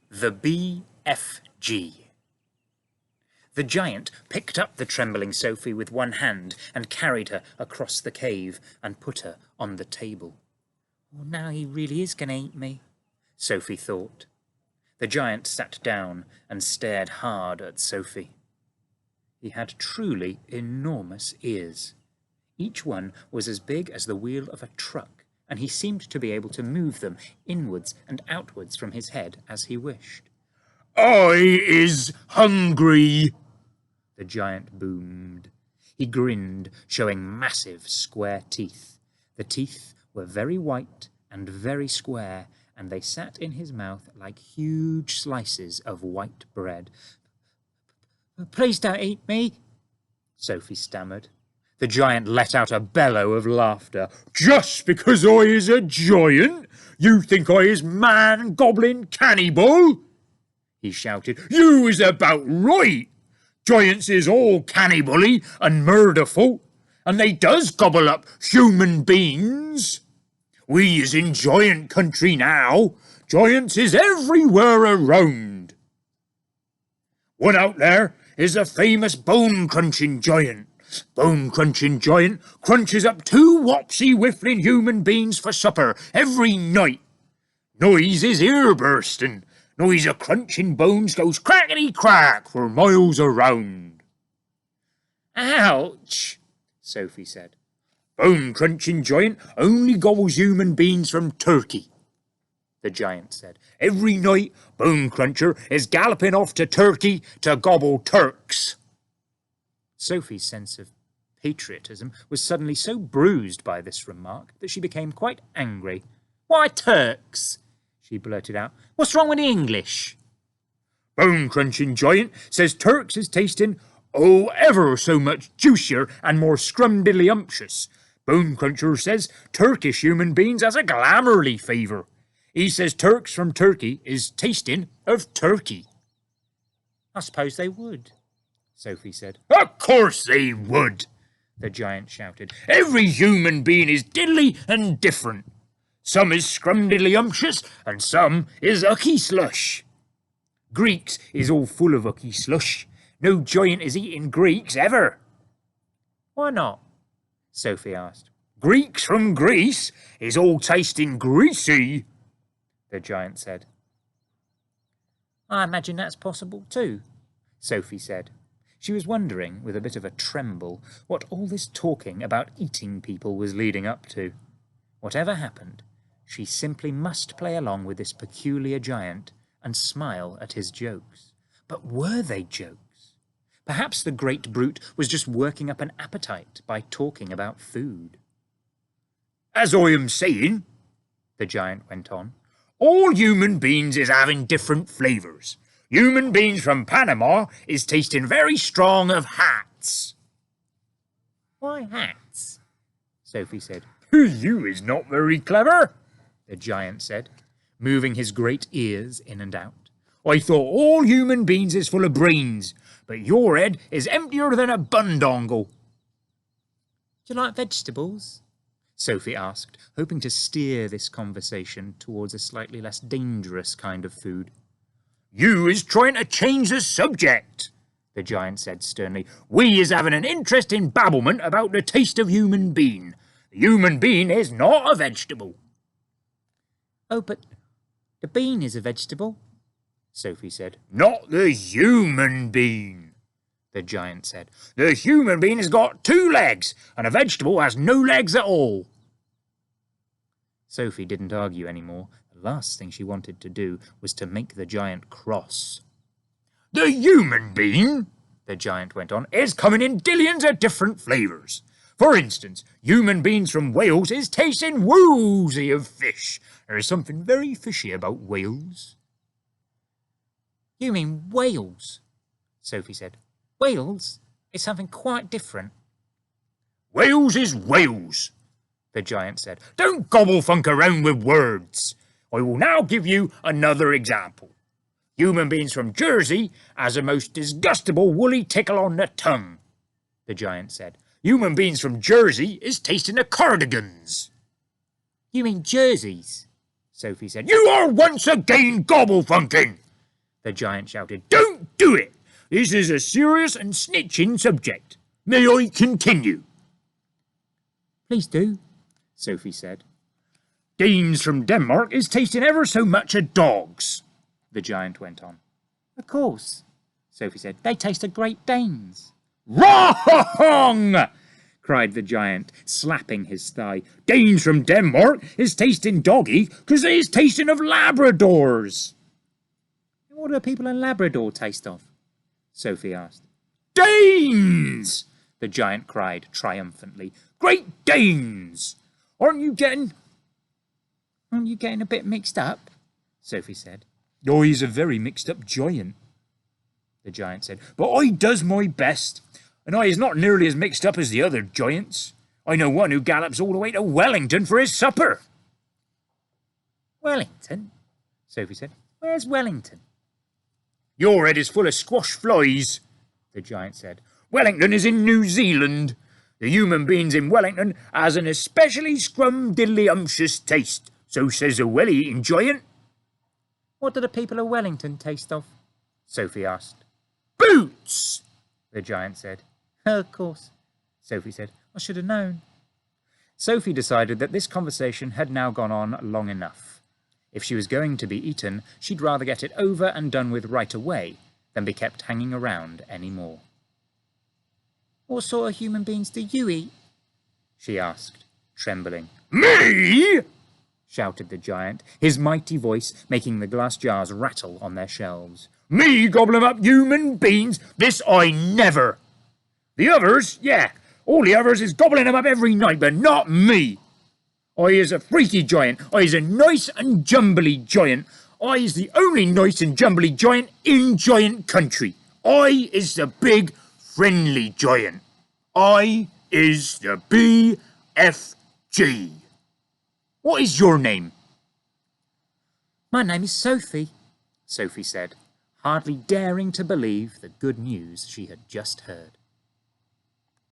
The BFG. The giant picked up the trembling Sophie with one hand and carried her across the cave and put her on the table. "Oh, now he really is going to eat me," Sophie thought. The giant sat down and stared hard at Sophie. He had truly enormous ears. Each one was as big as the wheel of a truck, and he seemed to be able to move them inwards and outwards from his head as he wished. "I is hungry," the giant boomed. He grinned, showing massive square teeth. The teeth were very white and very square, and they sat in his mouth like huge slices of white bread. "Please don't eat me," Sophie stammered. The giant let out a bellow of laughter. "Just because I is a giant, you think I is man, goblin, cannibal?" he shouted. "You is about right. Giants is all cannibally and murderful, and they does gobble up human beings. We is in giant country now. Giants is everywhere around. One out there is a famous bone-crunching giant. Bone-crunching giant crunches up 2 wopsy-whiffling human beings for supper every night. Noise is ear-bursting. Noise of crunching bones goes crackety-crack for miles around." "Ouch," Sophie said. "Bone-crunching giant only gobbles human beings from Turkey," the giant said. "Every night Bone Cruncher is galloping off to Turkey to gobble Turks." Sophie's sense of patriotism was suddenly so bruised by this remark that she became quite angry. "Why Turks?" she blurted out. "What's wrong with the English?" "Bone-crunching giant says Turks is tasting, ever so much juicier and more scrumdiddly-umptious. Bone Cruncher says Turkish human beings has a glamourly favour. He says Turks from Turkey is tasting of turkey." "I suppose they would," Sophie said. "Of course they would," the giant shouted. "Every human being is diddly and different. Some is scrumdiddly-umptious, and some is ucky slush. Greeks is all full of ucky slush. No giant is eating Greeks ever." "Why not?" Sophie asked. "Greeks from Greece is all tasting greasy," the giant said. "I imagine that's possible too," Sophie said. She was wondering, with a bit of a tremble, what all this talking about eating people was leading up to. Whatever happened, she simply must play along with this peculiar giant and smile at his jokes. But were they jokes? Perhaps the great brute was just working up an appetite by talking about food. "As I am saying," the giant went on, "all human beings is having different flavours. Human beings from Panama is tasting very strong of hats." "Why hats?" Sophie said. "You is not very clever," the giant said, moving his great ears in and out. "I thought all human beings is full of brains, but your head is emptier than a bundongle." "Do you like vegetables?" Sophie asked, hoping to steer this conversation towards a slightly less dangerous kind of food. "You is trying to change the subject," the giant said sternly. "We is having an interesting babblement about the taste of human being. The human being is not a vegetable." "Oh, but the bean is a vegetable," Sophie said. "Not the human being," the giant said. "The human being has got 2 legs, and a vegetable has no legs at all." Sophie didn't argue any more. The last thing she wanted to do was to make the giant cross. "The human being," the giant went on, "is coming in dillions of different flavours. For instance, human beings from Wales is tasting woozy of fish. There is something very fishy about Wales." "You mean Wales?" Sophie said. "Wales is something quite different." "Wales is Wales," the giant said. "Don't gobble-funk around with words. I will now give you another example. Human beings from Jersey has a most disgustable woolly tickle on the tongue," the giant said. "Human beings from Jersey is tasting of cardigans." "You mean jerseys?" Sophie said. "You are once again gobble-funking," the giant shouted. Don't do it! This is a serious and snitching subject. May I continue? Please do, Sophie said. Danes from Denmark is tasting ever so much of dogs, the giant went on. Of course, Sophie said. They taste of Great Danes. Wrong! Cried the giant, slapping his thigh. Danes from Denmark is tasting doggy because they is tasting of Labradors. What do people in Labrador taste of? Sophie asked. Danes! The giant cried triumphantly. Great Danes! Aren't you getting a bit mixed up? Sophie said. Oh, he's a very mixed-up giant, the giant said. But I does my best, and I is not nearly as mixed up as the other giants. I know one who gallops all the way to Wellington for his supper. Wellington? Sophie said. Where's Wellington? Your head is full of squash flies, the giant said. Wellington is in New Zealand. The human beings in Wellington has an especially scrum-diddly-umptious taste, so says the well-eating giant. What do the people of Wellington taste of? Sophie asked. Boots, the giant said. Of course, Sophie said. I should have known. Sophie decided that this conversation had now gone on long enough. If she was going to be eaten, she'd rather get it over and done with right away than be kept hanging around any more. What sort of human beings do you eat? She asked, trembling. Me? Shouted the giant, his mighty voice making the glass jars rattle on their shelves. Me gobble 'em up human beings? This I never. The others, yeah, all the others is gobbling 'em up every night, but not me. I is a freaky giant. I is a nice and jumbly giant. I is the only nice and jumbly giant in giant country. I is the big friendly giant. I is the BFG. What is your name? My name is Sophie, Sophie said, hardly daring to believe the good news she had just heard.